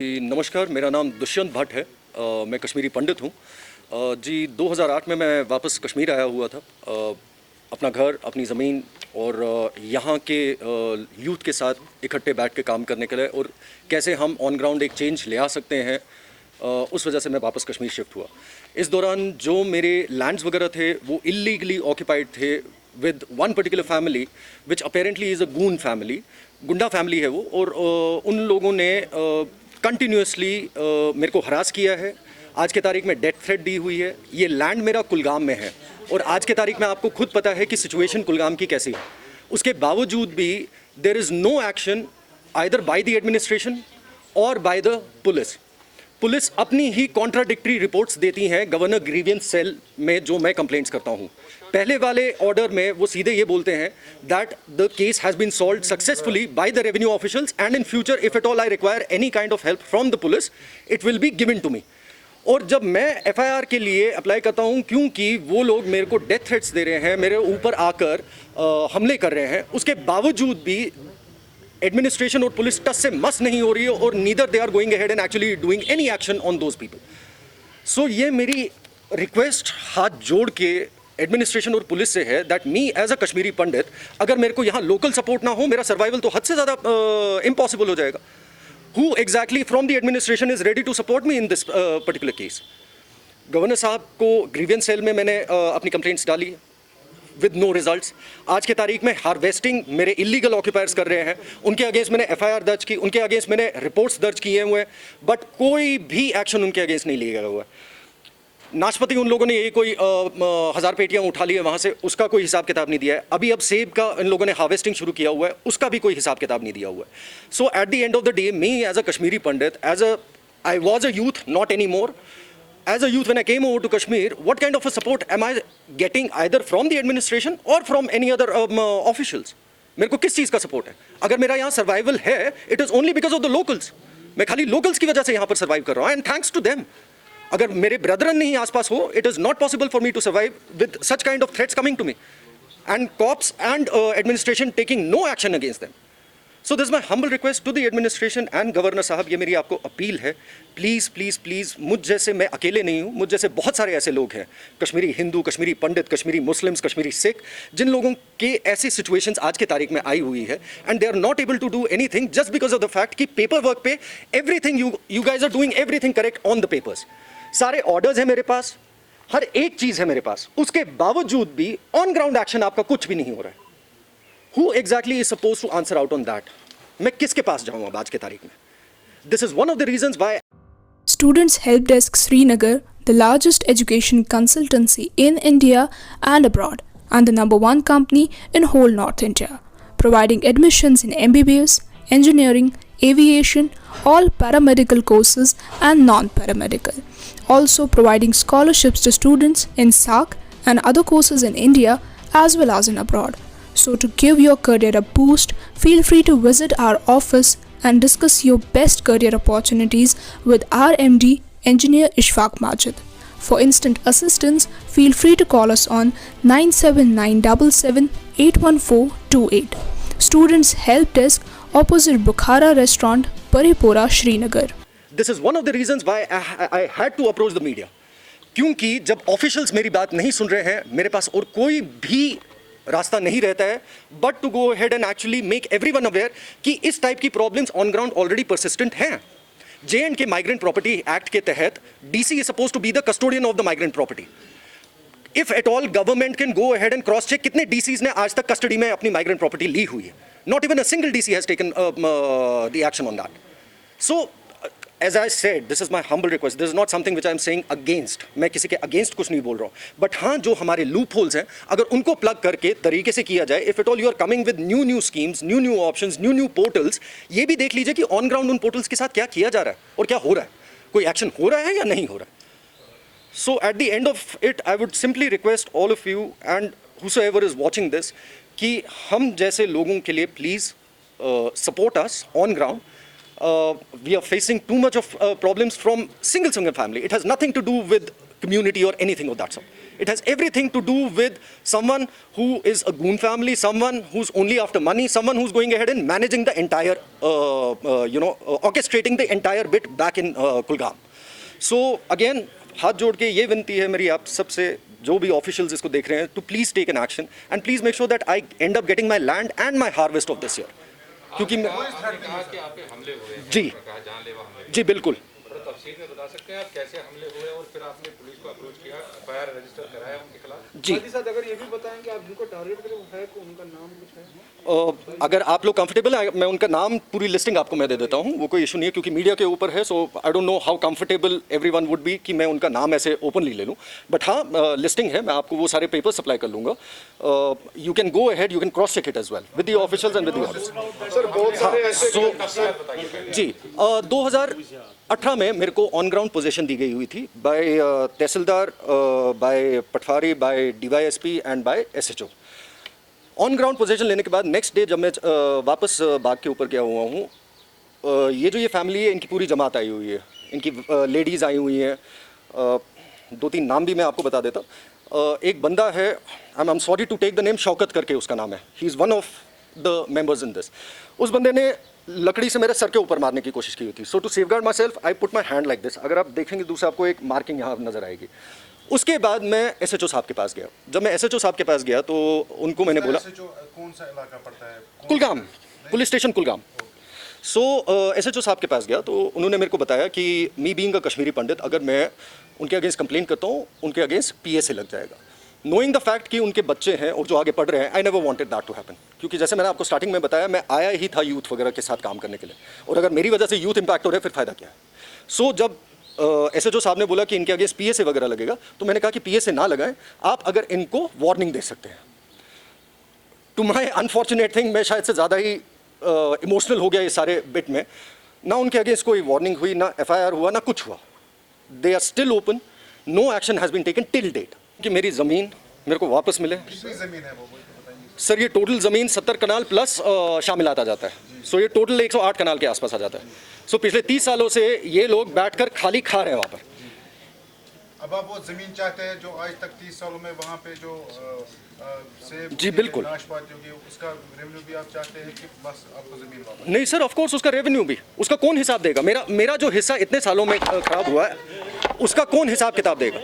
जी नमस्कार, मेरा नाम दुष्यंत भट्ट है। मैं कश्मीरी पंडित हूँ। जी 2008 में मैं वापस कश्मीर आया हुआ था, अपना घर, अपनी ज़मीन और यहाँ के यूथ के साथ इकट्ठे बैठ के काम करने के लिए, और कैसे हम ऑन ग्राउंड एक चेंज ले आ सकते हैं। उस वजह से मैं वापस कश्मीर शिफ्ट हुआ। इस दौरान जो मेरे लैंड्स वगैरह थे वो इलीगली ऑक्यूपाइड थे with one particular family which apparently is a goon family, गुंडा फैमिली है वो। और उन लोगों ने कंटिन्यूसली मेरे को हरास किया है। आज के तारीख में डेथ थ्रेट दी हुई है। ये लैंड मेरा कुलगाम में है और आज के तारीख में आपको खुद पता है कि सिचुएशन कुलगाम की कैसी है। उसके बावजूद भी there is no action either by the administration और बाय द पुलिस। पुलिस अपनी ही कॉन्ट्राडिक्टरी रिपोर्ट्स देती हैं गवर्नर ग्रीवियंस सेल में, जो मैं कंप्लेंट्स करता हूँ। पहले वाले ऑर्डर में वो सीधे ये बोलते हैं that the case has been solved successfully by the revenue officials and in future if at all I require any kind of help from the police it will be given to me. और जब मैं FIR के लिए apply करता हूँ, क्योंकि वो लोग मेरे को डेथ थ्रेट्स दे रहे हैं, मेरे ऊपर आकर हमले कर रहे हैं, उसके बावजूद भी एडमिनिस्ट्रेशन और पुलिस टस से मस नहीं हो रही है और neither they are going ahead and actually doing any action on those people. So ये मेरी रिक्वेस्ट हाथ जोड़ के एडमिनिस्ट्रेशन और पुलिस से है that me as a Kashmiri Pandit, अगर मेरे को यहाँ लोकल सपोर्ट ना हो, मेरा सर्वाइवल तो हद से ज़्यादा इम्पॉसिबल हो जाएगा। Who exactly from the administration is ready to support me in this particular case? Governor साहब को ग्रीवियंस सेल में मैंने अपनी कंप्लेंट्स डाली विद नो रिजल्ट्स। आज के तारीख में हार्वेस्टिंग मेरे इलीगल ऑक्यूपायर्स कर रहे हैं, उनके अगेंस्ट मैंने एफआईआर दर्ज की, उनके अगेंस्ट मैंने रिपोर्ट्स दर्ज किए हुए हैं, बट कोई भी एक्शन उनके अगेंस्ट नहीं लिया गया हुआ है। नाशपाती उन लोगों ने ये कोई 1000 पेटियां उठा ली है वहाँ से, उसका कोई हिसाब किताब नहीं दिया है। अभी अब सेब का इन लोगों ने हार्वेस्टिंग शुरू किया हुआ है, उसका भी कोई हिसाब किताब नहीं दिया हुआ है। So at the end of the day, me as a Kashmiri Pandit, I was a youth, not any more. As a youth, when I came over to Kashmir, what kind of a support am I getting either from the administration or from any other officials? मेरे को किस चीज़ का support है? अगर मेरा यहाँ survival है, it is only because of the locals. मैं खाली locals की वजह से यहाँ पर सर्वाइव कर रहा हूँ, and thanks to them. अगर मेरे ब्रदरन नहीं आसपास हो, it is not possible for me to survive with such kind of threats coming to me, and cops and administration taking no action against them. So this is my humble request to the administration and governor साहब, ये मेरी आपको appeal है, please please please, मुझ जैसे, मैं अकेले नहीं हूँ, मुझ जैसे बहुत सारे ऐसे लोग हैं, कश्मीरी हिंदू, कश्मीरी पंडित, कश्मीरी मुस्लिम्स, कश्मीरी सिख, जिन लोगों के ऐसी सिचुएशंस आज की तारीख में आई हुई है, and they are not able to do anything just because of the fact कि पेपर वर्क पे everything you guys are doing everything correct on the papers. सारे ऑर्डर्स हैं मेरे पास, हर एक चीज़ है मेरे पास, उसके बावजूद भी ऑन ग्राउंड एक्शन आपका कुछ भी नहीं हो रहा है। Who exactly is supposed to answer out on that? मैं किसके पास जाऊँ अब आज के तारीख में? This is one of the reasons why Students Help Desk Srinagar, the largest education consultancy in India and abroad, and the #1 company in whole North India, providing admissions in MBBS, engineering, aviation, all paramedical courses and non-paramedical. Also providing scholarships to students in SAC and other courses in India as well as in abroad. So to give your career a boost, feel free to visit our office and discuss your best career opportunities with our MD, Engineer Ishfaq Majid. For instant assistance, feel free to call us on 9797781428. Students Help Desk, opposite Bukhara Restaurant, Paripura, Srinagar. this is one of the reasons why I had to approach the media. क्योंकि जब officials मेरी बात नहीं सुन रहे हैं, मेरे पास और कोई भी रास्ता नहीं रहता है but to go ahead and actually make everyone aware कि इस टाइप की problems on ground already persistent हैं। J&K माइग्रेंट प्रॉपर्टी एक्ट के तहत DC is suppose to be the custodian of the migrant property. If at all government can go ahead and cross check कितने DCs ने आज तक custody में अपनी migrant property ली हुई है। Not even a single DC has taken the action on that. So as I said, this is my humble request. This is not something which I am saying against. मैं किसी के against कुछ नहीं बोल रहा हूँ, बट हाँ, जो हमारे लूप होल्स हैं, अगर उनको प्लग करके तरीके से किया जाए, if at all you are coming with new schemes, new options, new portals, ये भी देख लीजिए कि on ground उन portals के साथ क्या किया जा रहा है और क्या हो रहा है, कोई एक्शन हो रहा है या नहीं हो रहा है। So at the end of it, I would simply request all of you and whosoever is watching this कि हम जैसे लोगों के लिए please support us on ground. We are facing too much of problems from single family. It has nothing to do with community or anything of that sort. It has everything to do with someone who is a goon family, someone who's only after money, someone who's going ahead and managing the entire, orchestrating the entire bit back in Kulgam. So again, हाथ जोड़ के ये विनती है मेरी आप सबसे, जो भी ऑफिशियल्स इसको देख रहे हैं, to please take an action and please make sure that I end up getting my land and my harvest of this year, क्योंकि जी जी बिल्कुल। तफसील में बता सकते हैं आप कैसे हमले हुए और फिर आपने पुलिस को अप्रोच किया, एफआईआर रजिस्टर कराया उनके खिलाफ? जी साथ अगर ये भी बताएं कि आप जिनको टारगेट करें वो है, उनका नाम कुछ है? अगर आप लोग कंफर्टेबल है मैं उनका नाम पूरी लिस्टिंग आपको मैं दे देता हूँ, वो कोई इशू नहीं है क्योंकि मीडिया के ऊपर है। So I don't know how comfortable everyone would be कि मैं उनका नाम ऐसे ओपनली ले लूँ, बट हाँ लिस्टिंग है, मैं आपको वो सारे पेपर सप्लाई कर लूँगा। You can go ahead, you can cross check it as well with the officials and with the office. Sir बहुत सारे ऐसे जी 2018 में मेरे को ऑन ग्राउंड पोजीशन दी गई हुई थी by tehsildar, by patwari, by DYSP and by SHO. On ground position लेने के बाद नेक्स्ट डे जब मैं वापस बाग के ऊपर गया हुआ हूँ, ये जो ये फैमिली है इनकी पूरी जमात आई हुई है, इनकी लेडीज़ आई हुई हैं, 2-3 नाम भी मैं आपको बता देता हूँ। एक बंदा है, I am sorry to take the name, Shaukat करके उसका नाम है, he is one of the members in this. उस बंदे ने लकड़ी से मेरे सर के ऊपर मारने की कोशिश की हुई थी। So to safeguard myself I put my hand like this, अगर आप देखेंगे दूसरा आपको एक मार्किंग यहाँ नजर आएगी। उसके बाद मैं एसएचओ साहब के पास गया। जब मैं एसएचओ साहब के पास गया तो उनको मैंने बोला, कौन सा इलाका पड़ता है? Kulgam, police station Kulgam. So SHO साहब के पास गया तो उन्होंने मेरे को बताया कि me being a Kashmiri Pandit, अगर मैं उनके अगेंस्ट कंप्लेन करता हूँ उनके अगेंस्ट पीएसए लग जाएगा। नोइंग द फैक्ट कि उनके बच्चे हैं और जो आगे पढ़ रहे हैं, I never wanted that to happen, क्योंकि जैसे मैंने आपको स्टार्टिंग में बताया मैं आया ही था यूथ वगैरह के साथ काम करने के लिए, और अगर मेरी वजह से यूथ इंपैक्ट हो रहा है फिर फ़ायदा क्या है। सो जब एसएचओ साहब ने बोला कि इनके अगेंस्ट पीएसए वगैरह लगेगा, तो मैंने कहा कि पीएसए ना लगाएं, आप अगर इनको वार्निंग दे सकते हैं। टू माई अनफॉर्चुनेट थिंग, मैं शायद से ज़्यादा ही इमोशनल हो गया इस सारे बिट में। ना उनके अगेंस्ट कोई वार्निंग हुई, ना एफआईआर हुआ, ना कुछ हुआ। They are still open, no action has been taken till date कि मेरी ज़मीन मेरे को वापस मिले। कितनी ज़मीन है वो बताइए? सर ये टोटल ज़मीन 70 कनाल प्लस शामिलात आ जाता है। सो ये टोटल 108 कनाल के आसपास आ जाता है। सो पिछले 30 सालों से ये लोग बैठकर खाली खा रहे हैं वहाँ पर। अब आप वो ज़मीन चाहते हैं जो आज तक 30 सालों में वहाँ पे जो सेब जी, बिल्कुल। नाशपाती होगी, उसका रेवेन्यू भी आप चाहते हैं कि बस आपको ज़मीन वापस? नहीं सर, ऑफ कोर्स उसका रेवेन्यू भी, उसका कौन हिसाब देगा? मेरा जो हिस्सा इतने सालों में खराब हुआ है उसका कौन हिसाब किताब देगा?